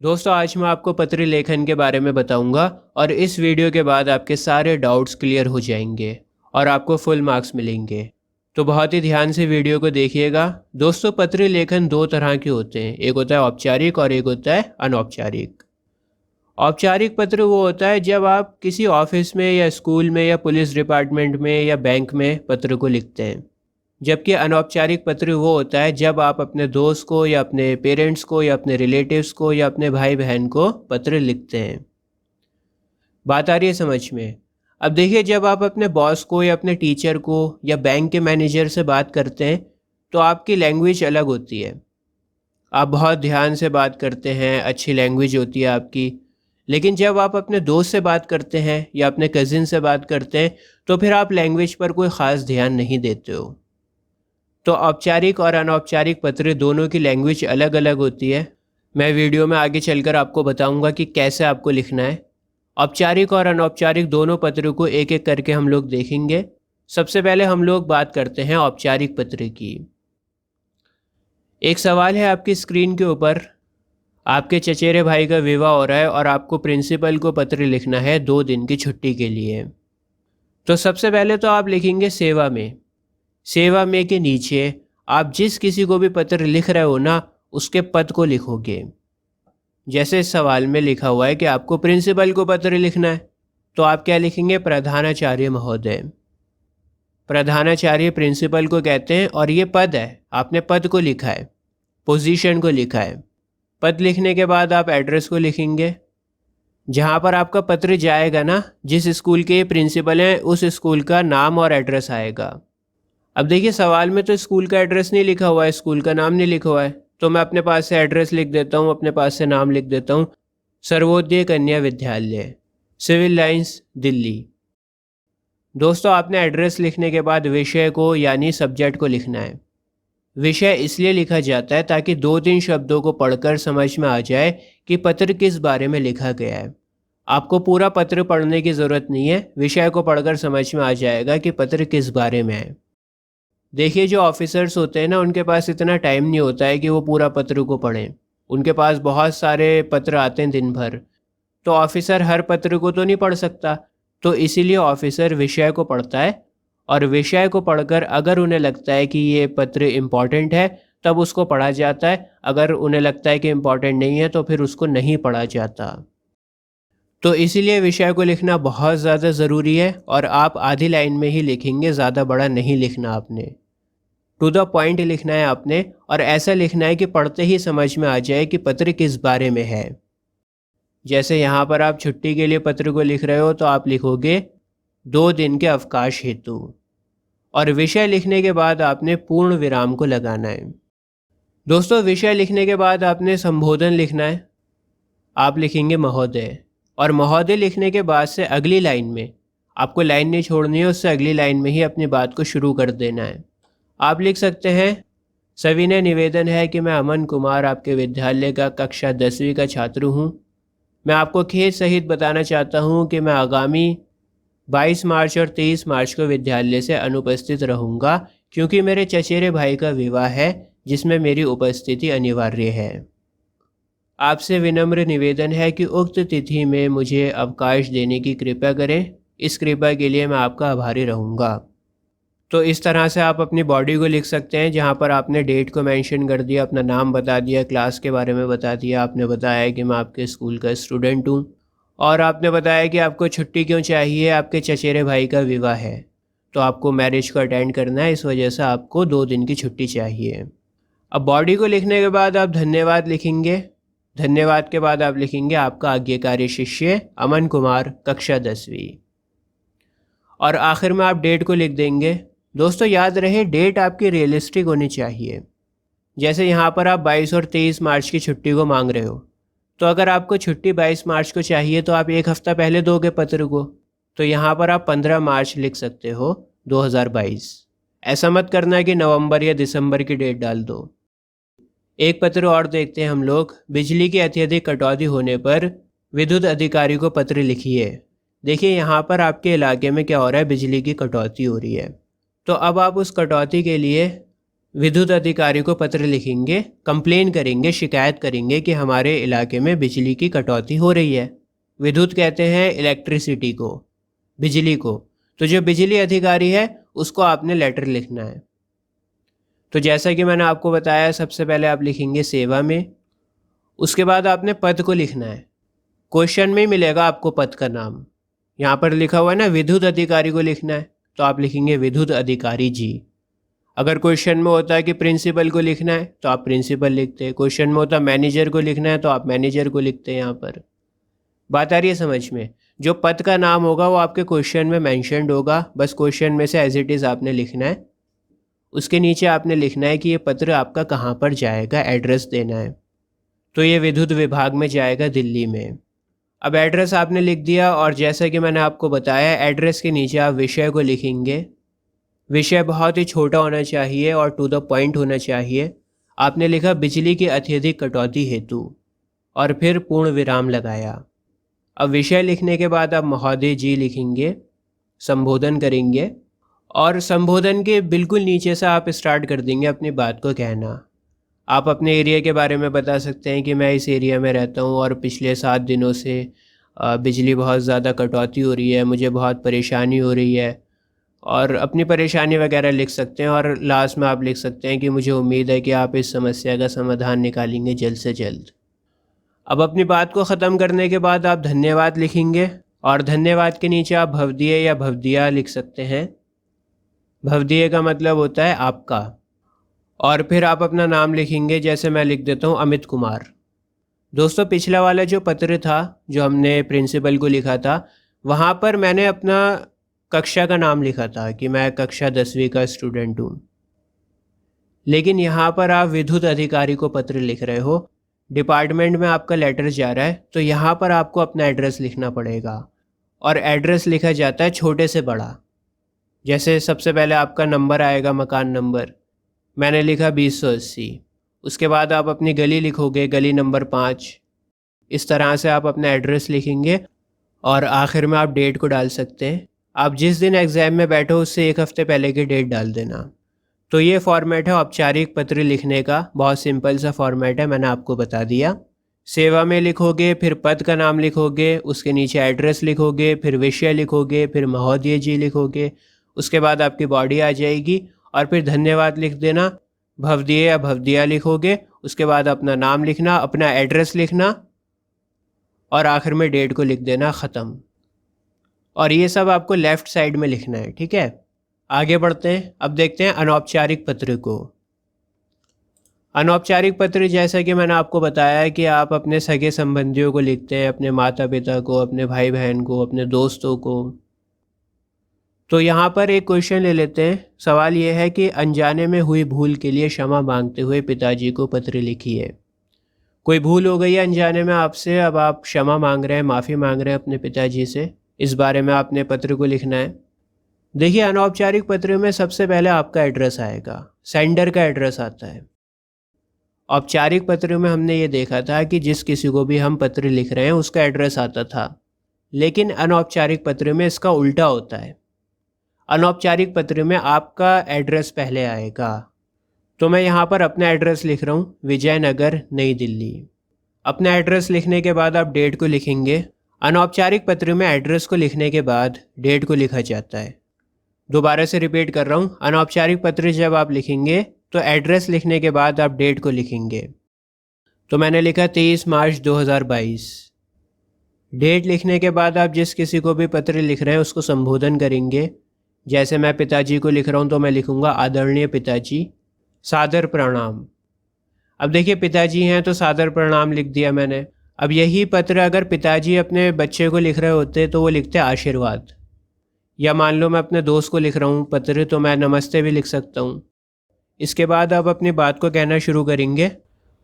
दोस्तों आज मैं आपको पत्र लेखन के बारे में बताऊंगा और इस वीडियो के बाद आपके सारे डाउट्स क्लियर हो जाएंगे और आपको फुल मार्क्स मिलेंगे। तो बहुत ही ध्यान से वीडियो को देखिएगा। दोस्तों पत्र लेखन दो तरह के होते हैं, एक होता है औपचारिक और एक होता है अनौपचारिक। औपचारिक पत्र वो होता है जब आप किसी ऑफिस में या स्कूल में या पुलिस डिपार्टमेंट में या बैंक में पत्र को लिखते हैं। जबकि अनौपचारिक पत्र वो होता है जब आप अपने दोस्त को या अपने पेरेंट्स को या अपने रिलेटिव्स को या अपने भाई बहन को पत्र लिखते हैं। बात आ रही है समझ में? अब देखिए, जब आप अपने बॉस को या अपने टीचर को या बैंक के मैनेजर से बात करते हैं तो आपकी लैंग्वेज अलग होती है। आप बहुत ध्यान से बात करते हैं, अच्छी लैंग्वेज होती है आपकी। लेकिन जब आप अपने दोस्त से बात करते हैं या अपने कज़िन से बात करते हैं तो फिर आप लैंग्वेज पर कोई ख़ास ध्यान नहीं देते हो। तो औपचारिक और अनौपचारिक पत्र दोनों की लैंग्वेज अलग अलग होती है। मैं वीडियो में आगे चलकर आपको बताऊंगा कि कैसे आपको लिखना है। औपचारिक और अनौपचारिक दोनों पत्रों को एक एक करके हम लोग देखेंगे। सबसे पहले हम लोग बात करते हैं औपचारिक पत्र की। एक सवाल है आपकी स्क्रीन के ऊपर। आपके चचेरे भाई का विवाह हो रहा है और आपको प्रिंसिपल को पत्र लिखना है 2 दिन की छुट्टी के लिए। तो सबसे पहले तो आप लिखेंगे सेवा में। सेवा में के नीचे आप जिस किसी को भी पत्र लिख रहे हो ना, उसके पद को लिखोगे। जैसे इस सवाल में लिखा हुआ है कि आपको प्रिंसिपल को पत्र लिखना है, तो आप क्या लिखेंगे? प्रधानाचार्य महोदय। प्रधानाचार्य प्रिंसिपल को कहते हैं और ये पद है, आपने पद को लिखा है, पोजीशन को लिखा है। पद लिखने के बाद आप एड्रेस को लिखेंगे। जहाँ पर आपका पत्र जाएगा ना, जिस स्कूल के प्रिंसिपल हैं उस स्कूल का नाम और एड्रेस आएगा। अब देखिए, सवाल में तो स्कूल का एड्रेस नहीं लिखा हुआ है, स्कूल का नाम नहीं लिखा हुआ है, तो मैं अपने पास से एड्रेस लिख देता हूँ, अपने पास से नाम लिख देता हूँ। सर्वोदय कन्या विद्यालय, सिविल लाइंस, दिल्ली। दोस्तों आपने एड्रेस लिखने के बाद विषय को यानी सब्जेक्ट को लिखना है। विषय इसलिए लिखा जाता है ताकि 2-3 शब्दों को पढ़कर समझ में आ जाए कि पत्र किस बारे में लिखा गया है। आपको पूरा पत्र पढ़ने की ज़रूरत नहीं है, विषय को पढ़कर समझ में आ जाएगा कि पत्र किस बारे में है। देखिए, जो ऑफिसर्स होते हैं ना, उनके पास इतना टाइम नहीं होता है कि वो पूरा पत्र को पढ़ें। उनके पास बहुत सारे पत्र आते हैं दिन भर, तो ऑफिसर हर पत्र को तो नहीं पढ़ सकता। तो इसीलिए ऑफिसर विषय को पढ़ता है और विषय को पढ़कर अगर उन्हें लगता है कि ये पत्र इम्पॉर्टेंट है तब उसको पढ़ा जाता है। अगर उन्हें लगता है कि इम्पॉर्टेंट नहीं है तो फिर उसको नहीं पढ़ा जाता। तो इसीलिए विषय को लिखना बहुत ज़्यादा ज़रूरी है और आप आधी लाइन में ही लिखेंगे, ज़्यादा बड़ा नहीं लिखना आपने। टू द पॉइंट लिखना है आपने, और ऐसा लिखना है कि पढ़ते ही समझ में आ जाए कि पत्र किस बारे में है। जैसे यहाँ पर आप छुट्टी के लिए पत्र को लिख रहे हो तो आप लिखोगे 2 दिन के अवकाश हेतु, और विषय लिखने के बाद आपने पूर्ण विराम को लगाना है। दोस्तों विषय लिखने के बाद आपने संबोधन लिखना है। आप लिखेंगे महोदय, और महोदय लिखने के बाद से अगली लाइन में आपको लाइन नहीं छोड़नी है, उससे अगली लाइन में ही अपनी बात को शुरू कर देना है। आप लिख सकते हैं, सविनय निवेदन है कि मैं अमन कुमार आपके विद्यालय का कक्षा 10वीं का छात्र हूँ। मैं आपको खेद सहित बताना चाहता हूँ कि मैं आगामी 22 मार्च और 23 मार्च को विद्यालय से अनुपस्थित रहूँगा क्योंकि मेरे चचेरे भाई का विवाह है जिसमें मेरी उपस्थिति अनिवार्य है। आपसे विनम्र निवेदन है कि उक्त तिथि में मुझे अवकाश देने की कृपा करें। इस कृपा के लिए मैं आपका आभारी रहूँगा। तो इस तरह से आप अपनी बॉडी को लिख सकते हैं, जहाँ पर आपने डेट को मेंशन कर दिया, अपना नाम बता दिया, क्लास के बारे में बता दिया, आपने बताया कि मैं आपके स्कूल का स्टूडेंट हूँ, और आपने बताया कि आपको छुट्टी क्यों चाहिए, आपके चचेरे भाई का विवाह है तो आपको मैरिज को अटेंड करना है, इस वजह से आपको 2 दिन की छुट्टी चाहिए। अब बॉडी को लिखने के बाद आप धन्यवाद लिखेंगे। धन्यवाद के बाद आप लिखेंगे आपका आज्ञाकारी शिष्य अमन कुमार, कक्षा 10वीं, और आखिर में आप डेट को लिख देंगे। दोस्तों याद रहे, डेट आपकी रियलिस्टिक होनी चाहिए। जैसे यहाँ पर आप 22 और 23 मार्च की छुट्टी को मांग रहे हो, तो अगर आपको छुट्टी 22 मार्च को चाहिए तो आप 1 हफ्ता पहले दोगे पत्र को, तो यहाँ पर आप 15 मार्च लिख सकते हो 2022। ऐसा मत करना कि नवंबर या दिसंबर की डेट डाल दो। एक पत्र और देखते हैं हम लोग। बिजली की अत्यधिक कटौती होने पर विद्युत अधिकारी को पत्र लिखिए। देखिए यहाँ पर आपके इलाके में क्या हो रहा है, बिजली की कटौती हो रही है। तो अब आप उस कटौती के लिए विद्युत अधिकारी को पत्र लिखेंगे, कंप्लेन करेंगे, शिकायत करेंगे कि हमारे इलाके में बिजली की कटौती हो रही है। विद्युत कहते हैं इलेक्ट्रिसिटी को, बिजली को। तो जो बिजली अधिकारी है उसको आपने लेटर लिखना है। तो जैसा कि मैंने आपको बताया, सबसे पहले आप लिखेंगे सेवा में, उसके बाद आपने पद को लिखना है। क्वेश्चन में ही मिलेगा आपको पद का नाम। यहाँ पर लिखा हुआ है ना विद्युत अधिकारी को लिखना है, तो आप लिखेंगे विद्युत अधिकारी जी। अगर क्वेश्चन में होता है कि प्रिंसिपल को लिखना है तो आप प्रिंसिपल लिखते हैं। क्वेश्चन में होता है मैनेजर को लिखना है तो आप मैनेजर को लिखते हैं। यहाँ पर बात आ रही है समझ में? जो पद का नाम होगा वो आपके क्वेश्चन में मैंशनड होगा, बस क्वेश्चन में से एज इट इज़ आपने लिखना है। उसके नीचे आपने लिखना है कि ये पत्र आपका कहाँ पर जाएगा, एड्रेस देना है। तो ये विद्युत विभाग में जाएगा, दिल्ली में। अब एड्रेस आपने लिख दिया, और जैसा कि मैंने आपको बताया, एड्रेस के नीचे आप विषय को लिखेंगे। विषय बहुत ही छोटा होना चाहिए और टू द पॉइंट होना चाहिए। आपने लिखा बिजली की अत्यधिक कटौती हेतु, और फिर पूर्ण विराम लगाया। अब विषय लिखने के बाद आप महोदय जी लिखेंगे, संबोधन करेंगे, और संबोधन के बिल्कुल नीचे से आप स्टार्ट कर देंगे अपनी बात को कहना। आप अपने एरिया के बारे में बता सकते हैं कि मैं इस एरिया में रहता हूँ और पिछले 7 दिनों से बिजली बहुत ज़्यादा कटौती हो रही है, मुझे बहुत परेशानी हो रही है, और अपनी परेशानी वगैरह लिख सकते हैं। और लास्ट में आप लिख सकते हैं कि मुझे उम्मीद है कि आप इस समस्या का समाधान निकालेंगे जल्द से जल्द। अब अपनी बात को ख़त्म करने के बाद आप धन्यवाद लिखेंगे, और धन्यवाद के नीचे आप भवदीय या भवदिया लिख सकते हैं। भवदीय का मतलब होता है आपका। और फिर आप अपना नाम लिखेंगे, जैसे मैं लिख देता हूँ अमित कुमार। दोस्तों, पिछला वाला जो पत्र था जो हमने प्रिंसिपल को लिखा था, वहाँ पर मैंने अपना कक्षा का नाम लिखा था कि मैं कक्षा 10वीं का स्टूडेंट हूँ। लेकिन यहाँ पर आप विद्युत अधिकारी को पत्र लिख रहे हो, डिपार्टमेंट में आपका लेटर जा रहा है, तो यहाँ पर आपको अपना एड्रेस लिखना पड़ेगा। और एड्रेस लिखा जाता है छोटे से बड़ा। जैसे सबसे पहले आपका नंबर आएगा, मकान नंबर, मैंने लिखा 2080। उसके बाद आप अपनी गली लिखोगे, गली नंबर 5। इस तरह से आप अपना एड्रेस लिखेंगे, और आखिर में आप डेट को डाल सकते हैं। आप जिस दिन एग्ज़ाम में बैठो उससे 1 हफ़्ते पहले की डेट डाल देना। तो ये फॉर्मेट है औपचारिक पत्र लिखने का। बहुत सिंपल सा फॉर्मेट है, मैंने आपको बता दिया। सेवा में लिखोगे, फिर पद का नाम लिखोगे, उसके नीचे एड्रेस लिखोगे, फिर विषय लिखोगे, फिर महोदय जी लिखोगे। उसके बाद आपकी बॉडी आ जाएगी, और फिर धन्यवाद लिख देना। भवदीय या भवदिया लिखोगे, उसके बाद अपना नाम लिखना, अपना एड्रेस लिखना, और आखिर में डेट को लिख देना, ख़त्म। और ये सब आपको लेफ़्ट साइड में लिखना है, ठीक है? आगे बढ़ते हैं। अब देखते हैं अनौपचारिक पत्र को। अनौपचारिक पत्र, जैसा कि मैंने आपको बताया कि आप अपने सगे संबंधियों को लिखते हैं, अपने माता पिता को, अपने भाई बहन को, अपने दोस्तों को। तो यहाँ पर एक क्वेश्चन ले लेते हैं। सवाल ये है कि अनजाने में हुई भूल के लिए क्षमा मांगते हुए पिताजी को पत्र लिखिए। कोई भूल हो गई है अनजाने में आपसे, अब आप क्षमा मांग रहे हैं, माफ़ी मांग रहे हैं अपने पिताजी से। इस बारे में आपने पत्र को लिखना है। देखिए, अनौपचारिक पत्र में सबसे पहले आपका एड्रेस आएगा, सेंडर का एड्रेस आता है। औपचारिक पत्र में हमने ये देखा था कि जिस किसी को भी हम पत्र लिख रहे हैं उसका एड्रेस आता था, लेकिन अनौपचारिक पत्र में इसका उल्टा होता है। अनौपचारिक पत्र में आपका एड्रेस पहले आएगा। तो मैं यहाँ पर अपना एड्रेस लिख रहा हूँ, विजयनगर, नई दिल्ली। अपना एड्रेस लिखने के बाद आप डेट को लिखेंगे। अनौपचारिक पत्र में एड्रेस को लिखने के बाद डेट को लिखा जाता है। दोबारा से रिपीट कर रहा हूँ, अनौपचारिक पत्र जब आप लिखेंगे तो एड्रेस लिखने के बाद आप डेट को लिखेंगे। तो मैंने लिखा 23 मार्च 2022। डेट लिखने के बाद आप जिस किसी को भी पत्र लिख रहे हैं उसको संबोधन करेंगे। जैसे मैं पिताजी को लिख रहा हूँ तो मैं लिखूँगा आदरणीय पिताजी, सादर प्रणाम। अब देखिए, पिताजी हैं तो सादर प्रणाम लिख दिया मैंने। अब यही पत्र अगर पिताजी अपने बच्चे को लिख रहे होते तो वो लिखते आशीर्वाद। या मान लो मैं अपने दोस्त को लिख रहा हूँ पत्र, तो मैं नमस्ते भी लिख सकता हूँ। इसके बाद आप अपनी बात को कहना शुरू करेंगे।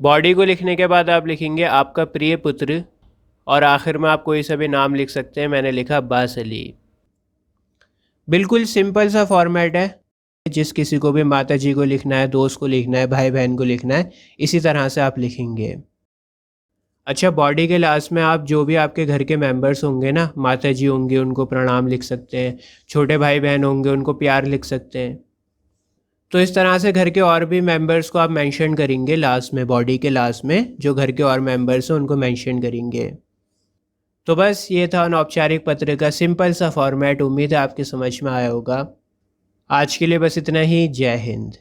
बॉडी को लिखने के बाद आप लिखेंगे आपका प्रिय पुत्र, और आखिर में आप कोई सा भी नाम लिख सकते हैं। मैंने लिखा अब्बास अली। बिल्कुल सिंपल सा फॉर्मेट है। जिस किसी को भी माता जी को लिखना है, दोस्त को लिखना है, भाई बहन को लिखना है, इसी तरह से आप लिखेंगे। अच्छा, बॉडी के लास्ट में आप जो भी आपके घर के मेंबर्स होंगे ना, माता जी होंगे उनको प्रणाम लिख सकते हैं, छोटे भाई बहन होंगे उनको प्यार लिख सकते हैं। तो इस तरह से घर के और भी मेंबर्स को आप मेंशन करेंगे लास्ट में, बॉडी के लास्ट में जो घर के और मेंबर्स हैं उनको मेंशन करेंगे। तो बस ये था अनौपचारिक पत्र का सिंपल सा फॉर्मेट। उम्मीद है आपके समझ में आया होगा। आज के लिए बस इतना ही। जय हिंद।